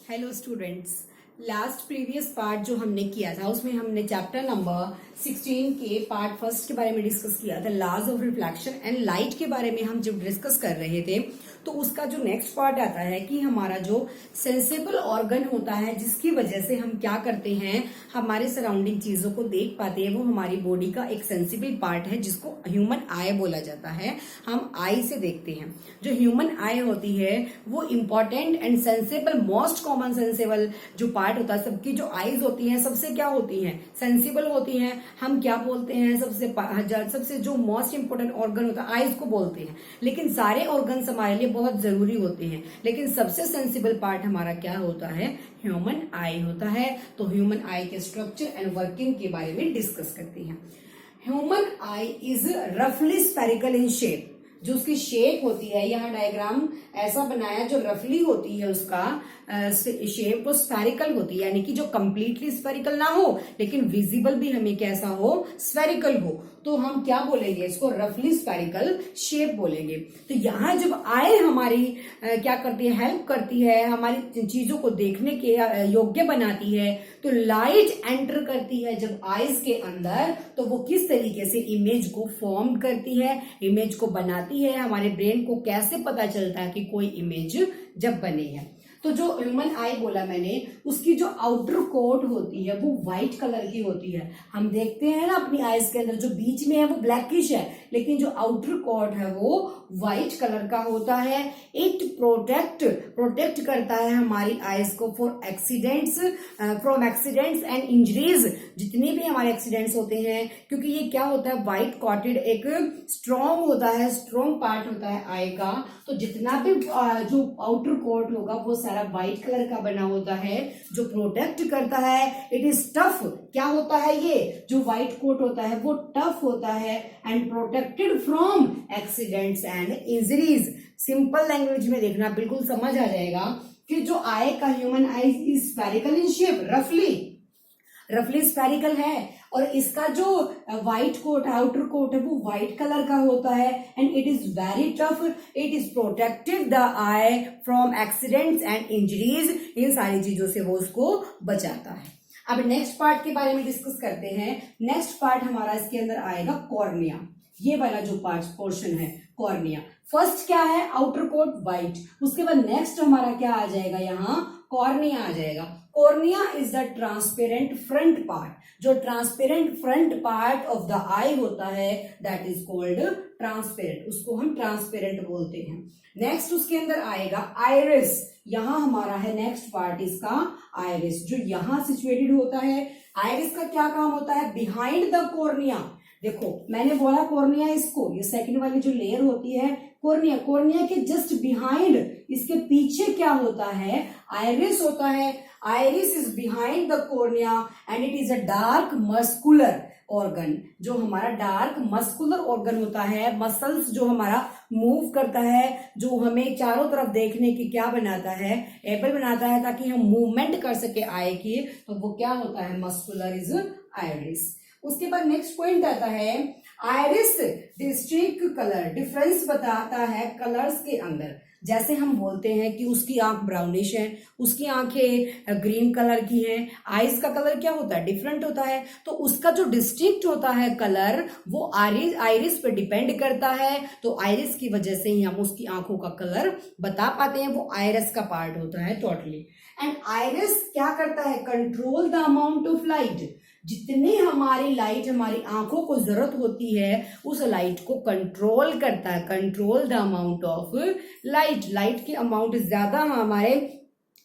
Hello students. Last previous part जो हमने किया था उसमें हमने चैप्टर नंबर 16 के पार्ट फर्स्ट के बारे में डिस्कस किया था, laws of reflection and light के बारे में हम जब डिस्कस कर रहे थे तो उसका जो नेक्स्ट पार्ट आता है कि हमारा जो सेंसिबल ऑर्गन होता है जिसकी वजह से हम क्या करते हैं, हमारे सराउंडिंग चीजों को देख पाते हैं, वो हमारी बॉडी का एक सेंसिबल पार्ट है जिसको ह्यूमन आई बोला जाता है। हम आई से देखते हैं। जो ह्यूमन आई होती है वो important and sensible, most common sensible जो पार्ट होता है, सबकी जो आईज होती हैं सबसे क्या होती हैं, सेंसिबल होती हैं। हम क्या बोलते हैं, सबसे जो मोस्ट इंपोर्टेंट ऑर्गन होता है आईज को बोलते हैं, लेकिन सारे ऑर्गन्स हमारे लिए बहुत जरूरी होते हैं, लेकिन सबसे सेंसिबल पार्ट हमारा क्या होता है, ह्यूमन आई होता है। तो ह्यूमन आई के स्ट्रक्चर एंड वर्किंग के बारे में डिस्कस करते हैं। ह्यूमन आई इज रफली स्फेरिकल इन शेप। जो उसकी शेप होती है, यहाँ डायग्राम ऐसा बनाया जो रफली होती है, उसका शेप वो स्फेरिकल होती है, यानी कि जो कंप्लीटली स्फेरिकल ना हो लेकिन विजिबल भी हमें कैसा हो, स्फेरिकल हो। तो हम क्या बोलेंगे, इसको रफली स्फेरिकल शेप बोलेंगे। तो यहाँ जब आई हमारी क्या करती है, हेल्प करती है, हमारी चीजों को देखने के योग्य बनाती है। तो लाइट एंटर करती है जब आईज के अंदर, तो वो किस तरीके से इमेज को फॉर्म करती है, इमेज को बनाती है। हमारे ब्रेन को कैसे पता चलता है कि कोई इमेज जब बनी है। तो जो ह्यूमन आई बोला मैंने, उसकी जो आउटर कोट होती है वो व्हाइट कलर की होती है। हम देखते हैं ना अपनी आईज के अंदर, जो बीच में है वो ब्लैकिश है, लेकिन जो आउटर कोट है वो व्हाइट कलर का होता है। इट प्रोटेक्ट करता है हमारी आईज को फ्रॉम एक्सीडेंट्स एंड इंजरीज। जितने भी हमारे एक्सीडेंट्स होते हैं, क्योंकि ये क्या होता है, व्हाइट कॉटेड एक स्ट्रॉन्ग होता है, स्ट्रॉन्ग पार्ट होता है आई का। तो जितना भी जो आउटर कोट होगा वो सारा व्हाइट कलर का बना होता है, जो प्रोटेक्ट करता है। It is tough. क्या होता है, ये जो व्हाइट कोट होता है वो टफ होता है and protected from accidents and injuries. Simple language में देखना, बिल्कुल समझ आ जाएगा कि जो आई का human I is spherical in shape, रफली स्फेरिकल है, और इसका जो व्हाइट कोट, आउटर कोट है वो व्हाइट कलर का होता है and it is very tough. It is protected the eye from accidents and injuries. इन सारी चीजों से वो उसको बचाता है। अब नेक्स्ट पार्ट के बारे में डिस्कस करते हैं। नेक्स्ट पार्ट हमारा इसके अंदर आएगा कॉर्निया। ये वाला जो पोर्शन है कॉर्निया। फर्स्ट क्या है, आउटर कोट व्हाइट, उसके बाद नेक्स्ट हमारा क्या आ जाएगा, यहाँ कॉर्निया आ जाएगा। Cornea is the transparent front part. जो transparent front part of the eye होता है दैट इज कॉल्ड ट्रांसपेरेंट, उसको हम ट्रांसपेरेंट बोलते हैं। नेक्स्ट उसके अंदर आएगा आइरिस। यहां हमारा है नेक्स्ट पार्ट इसका आइरिस, जो यहां सिचुएटेड होता है। आइरिस का क्या काम होता है, बिहाइंड द कॉर्निया। देखो मैंने बोला कॉर्निया, इसको ये सेकंड वाली जो लेयर होती है कॉर्निया, कॉर्निया के जस्ट बिहाइंड, इसके पीछे क्या होता है, आइरिस होता है। Iris is behind the cornea and it is a dark muscular organ. जो हमारा डार्क मस्कुलर ऑर्गन होता है, मसल्स जो हमारा मूव करता है, जो हमें चारों तरफ देखने की क्या बनाता है, एबल बनाता है, ताकि हम मूवमेंट कर सके आई की। तो वो क्या होता है, मस्कुलर इज आइरिस। उसके बाद नेक्स्ट पॉइंट आता है आइरिस डिस्टिंक्ट कलर। डिफरेंस बताता है कलर्स के अंदर। जैसे हम बोलते हैं कि उसकी आंख ब्राउनिश है, उसकी आंखें ग्रीन कलर की हैं, आईज का कलर क्या होता है, डिफरेंट होता है। तो उसका जो डिस्टिंक्ट होता है कलर वो आइरिस पे डिपेंड करता है। तो आइरिस की वजह से ही हम उसकी आंखों का कलर बता पाते हैं, वो आइरिस का पार्ट होता है टोटली। एंड आइरिस क्या करता है, control the amount of light. जितनी हमारी लाइट हमारी आंखों को जरूरत होती है उस लाइट को कंट्रोल करता है, control the amount of light. Light की अमाउंट ज्यादा हमारे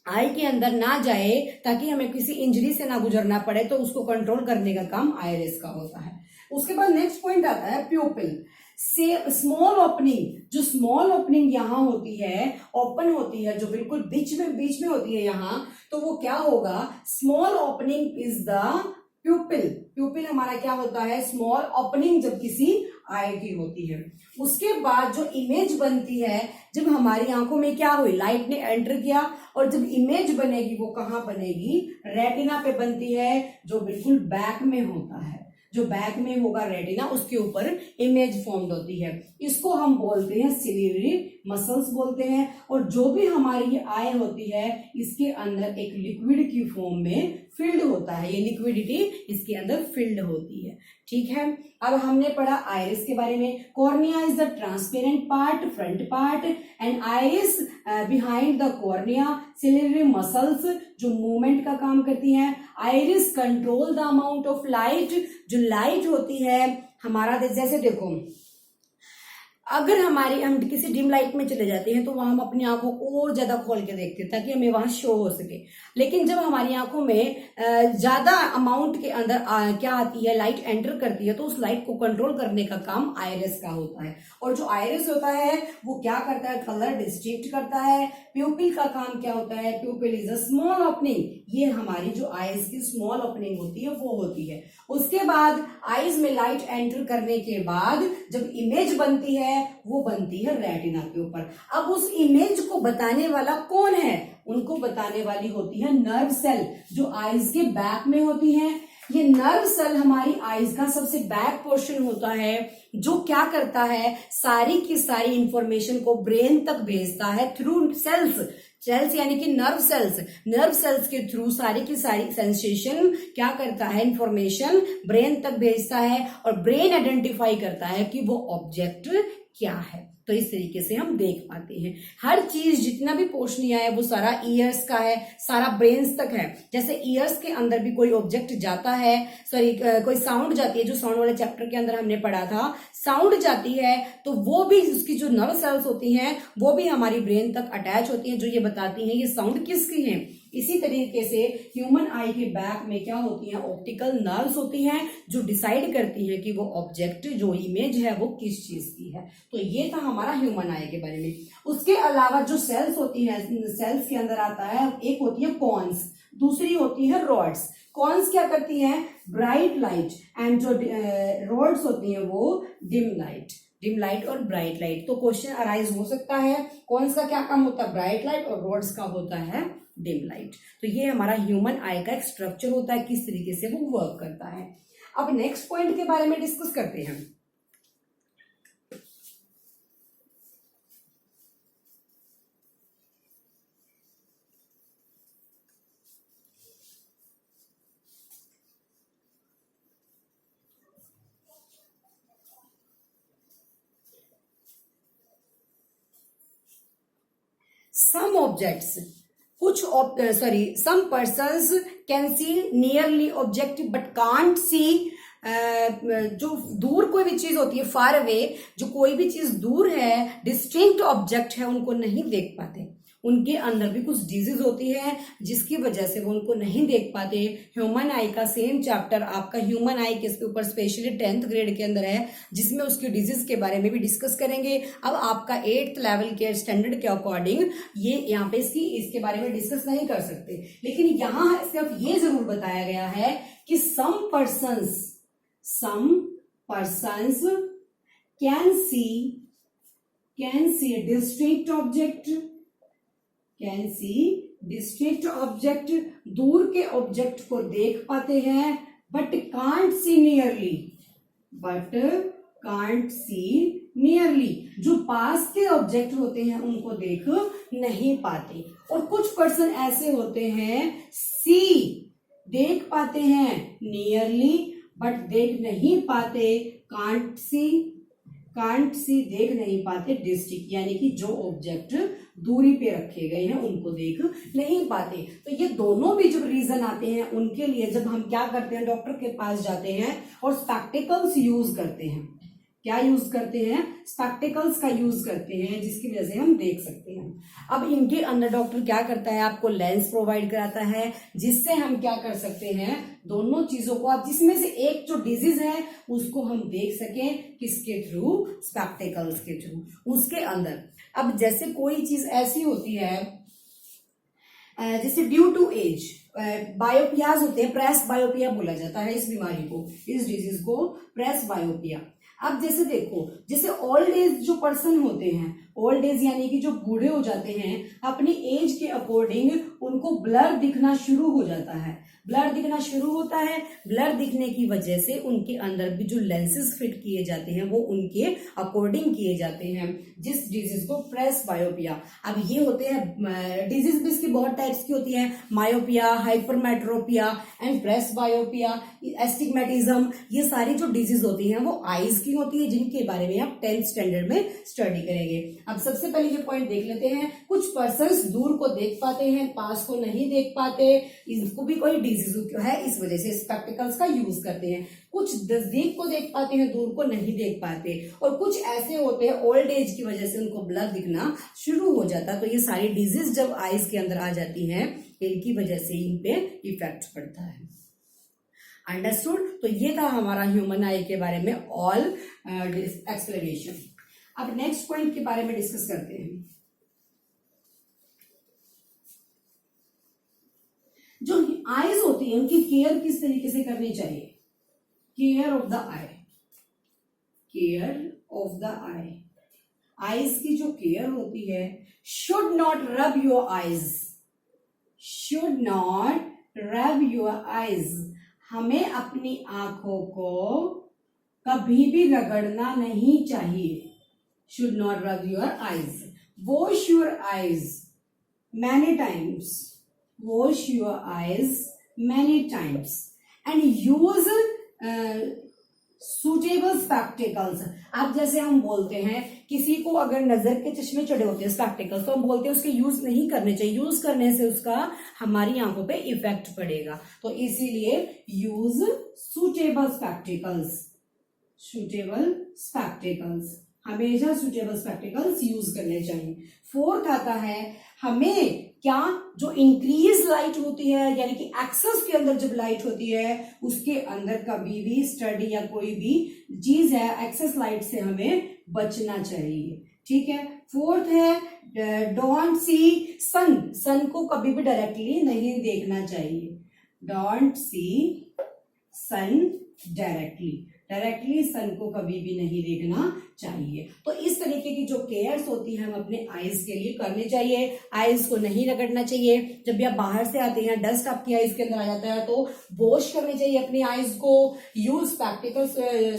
आई के अंदर ना जाए ताकि हमें किसी इंजरी से ना गुजरना पड़े, तो उसको कंट्रोल करने का काम आइरिस का होता है। उसके बाद नेक्स्ट पॉइंट आता है प्यूपिल से स्मॉल ओपनिंग। जो स्मॉल ओपनिंग यहाँ होती है, ओपन होती है, जो बिल्कुल बीच में होती है यहाँ, तो वो क्या होगा, स्मॉल ओपनिंग इज द प्यूपिल। प्यूपिल हमारा क्या होता है, स्मॉल ओपनिंग जब किसी आई की होती है। उसके बाद जो इमेज बनती है, जब हमारी आंखों में क्या हुई, लाइट ने एंटर किया, और जब इमेज बनेगी वो कहाँ बनेगी, रेटिना पे बनती है, जो बिल्कुल बैक में होता है। जो बैक में होगा रेटिना, उसके ऊपर इमेज फॉर्म्ड होती है। इसको हम बोलते हैं सिलियरी मसल्स बोलते हैं। और जो भी हमारी ये आई होती है, इसके अंदर एक लिक्विड की फॉर्म में फिल्ड होता है, ये लिक्विडिटी इसके अंदर फिल्ड होती है। ठीक है, अब हमने पढ़ा आइरिस के बारे में। Cornea is the transparent part, front part, and iris behind the cornea. Ciliary muscles जो मूवमेंट का काम करती हैं। Iris control the amount of light, जो लाइट होती है हमारा, जैसे देखो अगर हम किसी डिम लाइट में चले जाते हैं तो वहां हम अपनी आंखों को और ज्यादा खोल के देखते हैं ताकि हमें वहां शो हो सके। लेकिन जब हमारी आंखों में ज्यादा अमाउंट के अंदर क्या आती है, लाइट एंटर करती है, तो उस लाइट को कंट्रोल करने का काम आइरिस का होता है। और जो आइरिस होता है वो क्या करता है, कलर डिस्ट्रिक्ट करता है। प्यूपिल का काम क्या होता है, प्यूपिल इज अ स्मॉल ओपनिंग, ये हमारी जो आईज की स्मॉल ओपनिंग होती है वो होती है। उसके बाद आईज में लाइट एंटर करने के बाद जब इमेज बनती है वो बनती है रेटिना के ऊपर। अब उस इमेज को बताने वाला कौन है, उनको बताने वाली होती है नर्व सेल, जो आईज के बैक में होती है। ये नर्व सेल हमारी आईज का सबसे बैक पोर्शन होता है, जो क्या करता है, सारी की सारी इंफॉर्मेशन को ब्रेन तक भेजता है थ्रू सेल्स यानी कि नर्व सेल्स के थ्रू सारी की सारी सेंसेशन क्या करता है, इंफॉर्मेशन ब्रेन तक भेजता है। और ब्रेन आइडेंटिफाई करता है कि वो ऑब्जेक्ट क्या है। तो इस तरीके से हम देख पाते हैं हर चीज, जितना भी पोर्शन है वो सारा ईयर्स का है, सारा ब्रेन्स तक है। जैसे ईयर्स के अंदर भी कोई ऑब्जेक्ट जाता है, कोई साउंड जाती है, जो साउंड वाले चैप्टर के अंदर हमने पढ़ा था, साउंड जाती है तो वो भी उसकी जो नर्व सेल्स होती हैं वो भी हमारी ब्रेन तक अटैच होती हैं, जो ये बताती हैं ये साउंड किसकी है। इसी तरीके से ह्यूमन आई के बैक में क्या होती हैं, ऑप्टिकल नर्व्स होती हैं, जो डिसाइड करती हैं कि वो ऑब्जेक्ट, जो इमेज है वो किस चीज की है। तो ये था हमारा ह्यूमन आई के बारे में। उसके अलावा जो सेल्स होती हैं, सेल्स के अंदर आता है, एक होती है कॉन्स, दूसरी होती है रॉड्स। कॉन्स क्या करती हैं, ब्राइट लाइट, एंड जो रॉड्स होती हैं वो डिम लाइट और ब्राइट लाइट। तो क्वेश्चन अराइज हो सकता है, कॉन्स का क्या काम होता है, ब्राइट लाइट, और रॉड्स का होता है डिम लाइट। तो ये हमारा ह्यूमन आई का एक स्ट्रक्चर होता है, किस तरीके से वो वर्क करता है। अब नेक्स्ट पॉइंट के बारे में डिस्कस करते हैं। Some objects, some persons can see nearly object but can't see, जो दूर कोई भी चीज होती है, फार अवे, जो कोई भी चीज दूर है, डिस्टिंक्ट ऑब्जेक्ट है, उनको नहीं देख पाते। उनके अंदर भी कुछ डिजीज होती है जिसकी वजह से वो उनको नहीं देख पाते। ह्यूमन आई का सेम चैप्टर आपका ह्यूमन आई के ऊपर स्पेशली 10th ग्रेड के अंदर है, जिसमें उसकी डिजीज के बारे में भी डिस्कस करेंगे। अब आपका 8th लेवल के स्टैंडर्ड के अकॉर्डिंग ये यहाँ पे इसके बारे में डिस्कस नहीं कर सकते, लेकिन यहाँ सिर्फ ये जरूर बताया गया है कि some persons can see district object, दूर के ऑब्जेक्ट को देख पाते हैं, बट कांट सी नियरली, जो पास के ऑब्जेक्ट होते हैं उनको देख नहीं पाते। और कुछ पर्सन ऐसे होते हैं देख पाते हैं नियरली, बट देख नहीं पाते कांट सी देख नहीं पाते डिस्ट्रिक्ट, यानी कि जो ऑब्जेक्ट दूरी पे रखे गए हैं उनको देख नहीं पाते। तो ये दोनों भी जब रीजन आते हैं उनके लिए जब हम क्या करते हैं, डॉक्टर के पास जाते हैं और स्पेक्टिकल्स यूज करते हैं। क्या यूज करते हैं, स्पेक्टिकल्स का यूज करते हैं, जिसकी वजह से हम देख सकते हैं। अब इनके अंदर डॉक्टर क्या करता है, आपको लेंस प्रोवाइड कराता है, जिससे हम क्या कर सकते हैं, दोनों चीजों को, आप जिसमें से एक जो डिजीज है उसको हम देख सकें, किसके थ्रू, स्पेक्टिकल्स के थ्रू। उसके अंदर अब जैसे कोई चीज ऐसी होती है जैसे ड्यू टू एज बायोपियाज होते हैं, प्रेस बायोपिया बोला जाता है इस बीमारी को, इस डिजीज को प्रेस बायोपिया। अब जैसे देखो, जैसे ओल्ड एज जो पर्सन होते हैं ओल्ड एज यानी कि जो बूढ़े हो जाते हैं, अपनी एज के अकॉर्डिंग उनको ब्लर दिखना शुरू हो जाता है। ब्लर दिखना शुरू होता है, ब्लर दिखने की वजह से उनके अंदर भी जो लेंसेज फिट किए जाते हैं वो उनके अकॉर्डिंग किए जाते हैं, जिस डिजीज को प्रेसबायोपिया। अब ये होते हैं डिजीज भी इसकी बहुत टाइप्स की होती है, myopia, hypermetropia and presbyopia, astigmatism. ये सारी जो डिजीज होती हैं वो आईज की होती है, जिनके बारे में आप 10th स्टैंडर्ड में स्टडी करेंगे। अब सबसे पहले ये पॉइंट देख लेते हैं, कुछ पर्सन्स दूर को देख पाते हैं, पास को नहीं देख पाते, इनको भी कोई डिजीज है, इस वजह से स्पेक्टिकल्स का यूज करते हैं। कुछ नजदीक को देख पाते हैं, दूर को नहीं देख पाते, और कुछ ऐसे होते हैं ओल्ड एज की वजह से उनको ब्लर दिखना शुरू हो जाता है। तो ये सारी डिजीज जब आईज के अंदर आ जाती हैं, इनकी वजह से इन पे इफेक्ट पड़ता है। अंडरस्टूड? तो ये था हमारा ह्यूमन आई के बारे में ऑल एक्सप्लेनेशन। अब नेक्स्ट पॉइंट के बारे में डिस्कस करते हैं। जो आईज होती है उनकी केयर किस तरीके से करनी चाहिए? Care of the I, care of the I. Eyes की जो केयर होती है, should not rub your eyes, should not rub your eyes. हमें अपनी आंखों को कभी भी रगड़ना नहीं चाहिए। Should not rub your eyes. Wash your eyes many times, wash your eyes many times and use suitable spectacles। अब जैसे हम बोलते हैं किसी को अगर नजर के चश्मे चढ़े होते हैं स्पेक्टिकल्स, तो हम बोलते हैं उसके यूज नहीं करने चाहिए, यूज करने से उसका हमारी आंखों पे इफेक्ट पड़ेगा। तो इसीलिए use suitable spectacles, suitable spectacles, हमेशा सुटेबल स्पेक्टिकल्स यूज करने चाहिए। फोर्थ आता है, हमें क्या जो इंक्रीज लाइट होती है, यानी कि एक्सेस के अंदर जब लाइट होती है उसके अंदर कभी भी स्टडी या कोई भी चीज है, एक्सेस लाइट से हमें बचना चाहिए। ठीक है। फोर्थ है, डोंट सी सन, सन को कभी भी डायरेक्टली नहीं देखना चाहिए। Don't see sun directly, directly sun को कभी भी नहीं देखना चाहिए। तो इस तरीके की जो केयर्स होती है हम अपने आईज के लिए करनी चाहिए। आईज को नहीं रगड़ना चाहिए। जब भी आप बाहर से आते हैं, डस्ट आपकी आईज के अंदर आ जाता है, तो वॉश करनी चाहिए अपनी आईज को। यूज स्पेक्टिकल्स,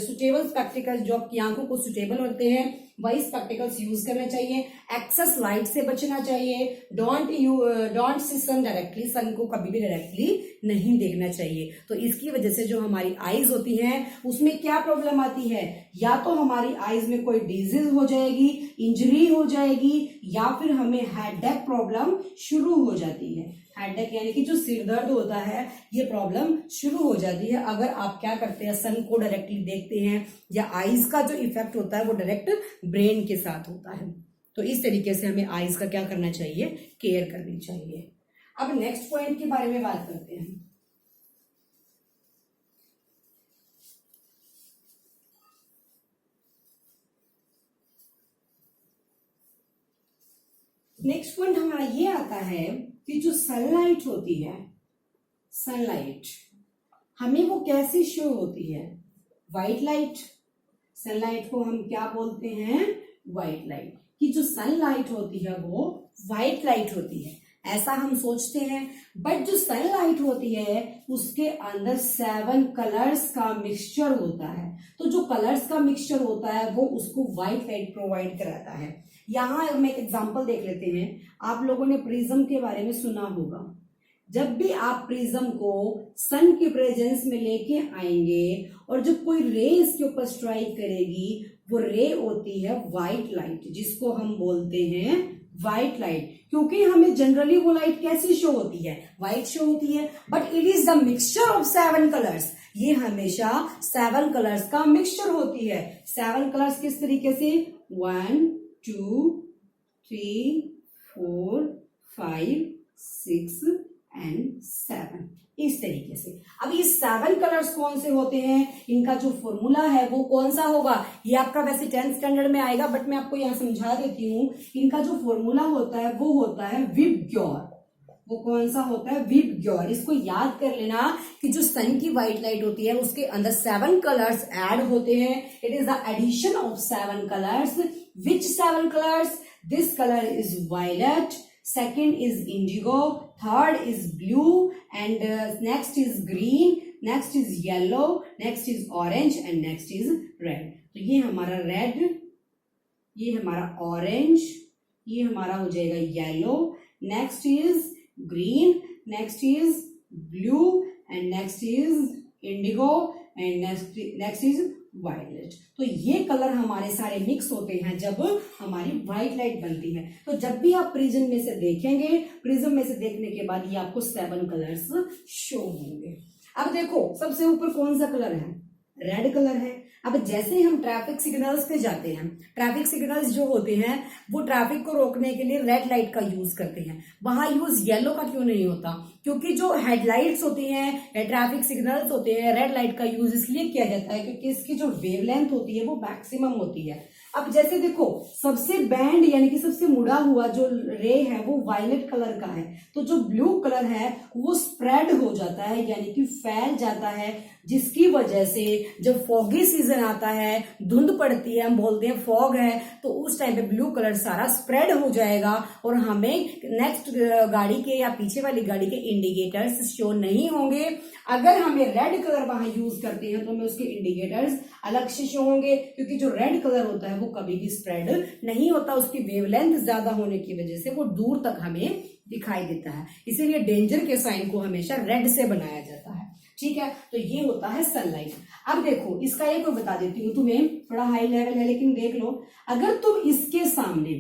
सुटेबल स्पेक्टिकल्स, जो आपकी आंखों को सुटेबल होते हैं वही स्पेक्टिकल्स यूज करना चाहिए। एक्सेस लाइट से बचना चाहिए। Don't see sun directly, sun को कभी भी डायरेक्टली नहीं देखना चाहिए। तो इसकी वजह से जो हमारी आईज होती हैं उसमें क्या प्रॉब्लम आती है, या तो हमारी आईज में कोई डिजीज हो जाएगी, इंजरी हो जाएगी, या फिर हमें हेडेक प्रॉब्लम शुरू हो जाती है। हेडेक यानी कि जो सिर दर्द होता है, ये प्रॉब्लम शुरू हो जाती है अगर आप क्या करते हैं, सन को डायरेक्टली देखते हैं, या आईज का जो इफेक्ट होता है वो डायरेक्ट ब्रेन के साथ होता है। तो इस तरीके से हमें आईज का क्या करना चाहिए, केयर करनी चाहिए। अब नेक्स्ट पॉइंट के बारे में बात करते हैं। नेक्स्ट पॉइंट हमारा ये आता है कि जो सनलाइट होती है, सनलाइट हमें वो कैसी शो होती है, व्हाइट लाइट। सनलाइट को हम क्या बोलते हैं, व्हाइट लाइट। कि जो सनलाइट होती है वो व्हाइट लाइट होती है, ऐसा हम सोचते हैं। बट जो सनलाइट होती है उसके अंदर 7 कलर्स का मिक्सचर होता है। तो जो कलर्स का मिक्सचर होता है वो उसको व्हाइट लाइट प्रोवाइड कराता है। यहाँ हम एक एग्जांपल देख लेते हैं। आप लोगों ने प्रिज्म के बारे में सुना होगा। जब भी आप प्रिज्म को सन के प्रेजेंस में लेके आएंगे और जब कोई रे इसके ऊपर स्ट्राइक करेगी, वो रे होती है व्हाइट लाइट, जिसको हम बोलते हैं व्हाइट लाइट। क्योंकि हमें जनरली वो लाइट कैसी शो होती है, व्हाइट शो होती है, but it is the mixture of 7 colours. ये हमेशा 7 कलर्स का मिक्सचर होती है। 7 कलर्स किस तरीके से, 1 2 3 4 5 6 एंड 7, इस तरीके से। अब ये 7 कलर्स कौन से होते हैं, इनका जो फॉर्मूला है वो कौन सा होगा, ये आपका वैसे 10th स्टैंडर्ड में आएगा, बट मैं आपको यहाँ समझा देती हूँ। इनका जो फॉर्मूला होता है वो होता है विबग्योर। वो कौन सा होता है, विबग्योर। इसको याद कर लेना कि जो सन की व्हाइट लाइट होती है उसके अंदर 7 कलर्स ऐड होते हैं। It is the addition of 7 colours Which 7 colors? This color is violet, second is indigo, third is blue, and next is green, next is yellow, next is orange, and next is red. तो ये हमारा red, ये हमारा orange, ये हमारा हो जाएगा yellow, next is green, next is blue, and next is indigo, and next is violet. तो ये कलर हमारे सारे मिक्स होते हैं जब हमारी व्हाइट लाइट बनती है. तो जब भी आप प्रिज्म में से देखेंगे, प्रिज्म में से देखने के बाद ये आपको 7 कलर्स शो होंगे. अब देखो सबसे ऊपर कौन सा कलर है? रेड कलर है. अब जैसे हम ट्रैफिक सिग्नल्स पे जाते हैं, ट्रैफिक सिग्नल्स जो होते हैं वो ट्रैफिक को रोकने के लिए रेड लाइट का यूज करते हैं. वहां यूज येलो का क्यों नहीं होता? क्योंकि जो हेडलाइट्स होती हैं या ट्रैफिक सिग्नल्स होते हैं, रेड लाइट का यूज इसलिए किया जाता है क्योंकि इसकी जो वेवलेंथ होती है वो मैक्सिमम होती है. अब जैसे देखो सबसे बैंड यानी कि सबसे मुड़ा हुआ जो रे है वो वायलेट कलर का है, तो जो ब्लू कलर है वो स्प्रेड हो जाता है यानी कि फैल जाता है, जिसकी वजह से जब फॉगी सीजन आता है, धुंध पड़ती है, हम बोलते हैं फॉग है, तो उस टाइम पे ब्लू कलर सारा स्प्रेड हो जाएगा और हमें नेक्स्ट गाड़ी के या पीछे वाली गाड़ी के इंडिकेटर्स शो नहीं होंगे. अगर हमें रेड कलर वहां यूज करते हैं तो हमें उसके इंडिकेटर्स अलग से शो होंगे, क्योंकि जो रेड कलर होता है वो कभी भी स्प्रेड नहीं होता, उसकी वेवलेंथ ज्यादा होने की वजह से वो दूर तक हमें दिखाई देता है. इसीलिए डेंजर के साइन को हमेशा रेड से बनाया जाता है. ठीक है, तो ये होता है सनलाइट. अब देखो इसका एक बता देती हूँ तुम्हें, थोड़ा हाई लेवल है लेकिन देख लो. अगर तुम इसके सामने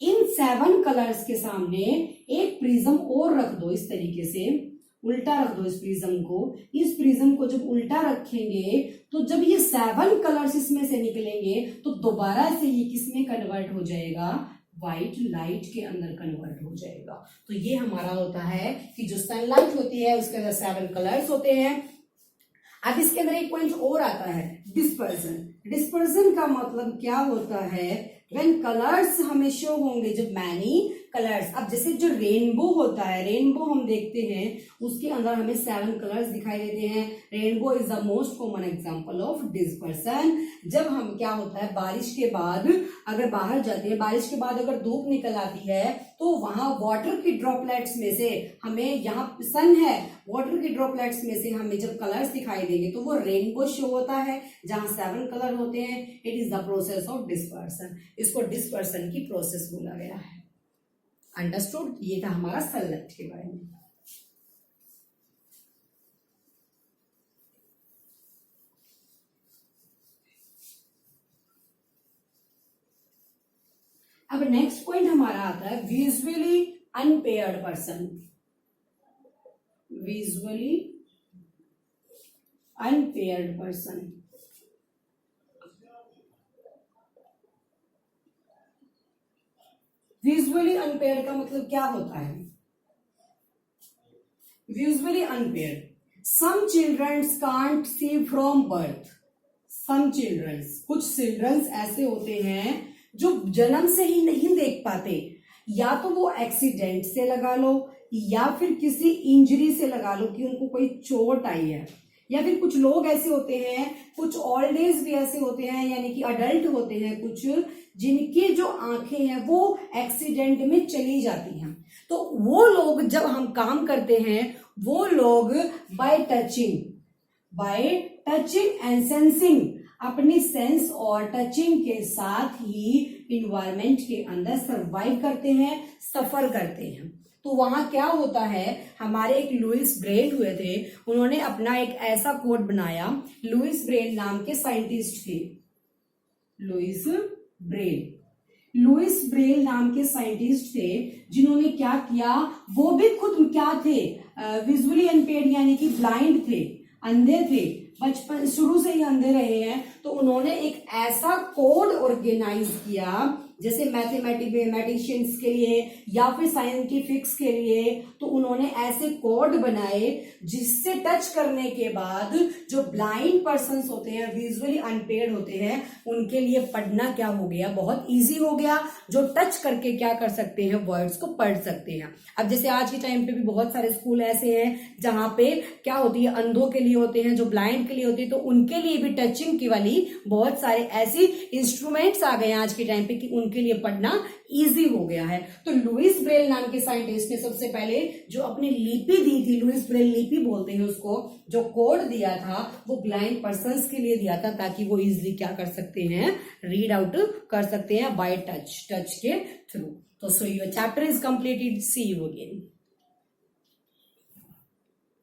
इन 7 कलर्स के सामने एक प्रिज्म और रख दो, इस तरीके से उल्टा रख दो इस प्रिज्म को. इस प्रिज्म को जब उल्टा रखेंगे तो जब ये 7 कलर्स इसमें से निकलेंगे तो दोबारा से ये किसमें कन्वर्ट हो जाएगा? व्हाइट लाइट के अंदर कन्वर्ट हो जाएगा. तो ये हमारा होता है कि जो सनलाइट होती है उसके अंदर 7 कलर्स होते हैं. अब इसके अंदर एक पॉइंट और आता है, डिस्पर्जन. डिस्पर्जन का मतलब क्या होता है? व्हेन कलर्स हमें शो होंगे, जब मैनी कलर्स. अब जैसे जो रेनबो होता है, रेनबो हम देखते हैं उसके अंदर हमें 7 कलर्स दिखाई देते हैं. Rainbow is the most common example of dispersion. जब हम क्या होता है बारिश के बाद अगर बाहर जाते हैं, बारिश के बाद अगर धूप निकल आती है तो वहां वाटर की ड्रॉपलेट्स में से हमें, यहाँ सन है, वाटर की ड्रॉपलेट्स में से हमें जब कलर्स दिखाई देंगे तो वो रेनबो शो होता है जहां 7 कलर होते हैं. It is the process of dispersion. इसको डिस्पर्सन की प्रोसेस बोला गया है. अंडरस्टूड? ये था हमारा सनलाइट के बारे में. अब नेक्स्ट पॉइंट हमारा आता है visually unpaired person. Visually unpaired person. Visually unpaired का मतलब क्या होता है? Visually unpaired, some childrens can't see from birth. Some childrens, कुछ चिल्ड्रंस ऐसे होते हैं जो जन्म से ही नहीं देख पाते. या तो वो एक्सीडेंट से लगा लो या फिर किसी इंजरी से लगा लो कि उनको कोई चोट आई है. या फिर कुछ लोग ऐसे होते हैं, कुछ ओल्ड एज भी ऐसे होते हैं यानी कि अडल्ट होते हैं कुछ, जिनकी जो आंखें हैं वो एक्सीडेंट में चली जाती हैं. तो वो लोग जब हम काम करते हैं वो लोग बाय टचिंग एंड सेंसिंग, अपनी सेंस और टचिंग के साथ ही इन्वायरमेंट के अंदर सरवाइव करते हैं, सफर करते हैं. तो वहां क्या होता है, हमारे एक लुइस ब्रेल हुए थे, उन्होंने अपना एक ऐसा कोड बनाया. लुइस ब्रेल नाम के साइंटिस्ट थे. लुइस ब्रेल नाम के साइंटिस्ट थे जिन्होंने क्या किया, वो भी खुद क्या थे, विजुअली अनपेयर्ड यानी कि ब्लाइंड थे, अंधे थे, बचपन शुरू से ही अंधे रहे हैं. तो उन्होंने एक ऐसा कोड ऑर्गेनाइज किया जैसे मैथमेटिशियंस के लिए या फिर साइंटिफिक्स के लिए. तो उन्होंने ऐसे कोड बनाए जिससे टच करने के बाद जो ब्लाइंड पर्सन्स होते हैं, विजुअली अनपेयर्ड होते हैं, उनके लिए पढ़ना क्या हो गया, बहुत इजी हो गया. जो टच करके क्या कर सकते हैं, वर्ड्स को पढ़ सकते हैं. अब जैसे आज के टाइम पे भी बहुत सारे स्कूल ऐसे हैं जहां पे क्या होती है, अंधों के लिए होते हैं, जो ब्लाइंड के लिए होती है, तो उनके लिए भी टचिंग की वाली बहुत सारे ऐसी इंस्ट्रूमेंट्स आ गए हैं आज के टाइम पे कि उनके लिए पढ़ना इजी हो गया है। तो लुइस ब्रेल नाम के साइंटिस्ट ने सबसे पहले जो अपनी लिपि दी थी, लुइस ब्रेल लिपि बोलते हैं उसको, जो कोड दिया था वो ब्लाइंड पर्संस के लिए दिया था, ताकि वो इजिली क्या कर सकते हैं, रीड आउट कर सकते हैं बाय टच के थ्रू। तो so your chapter is completed, see you again.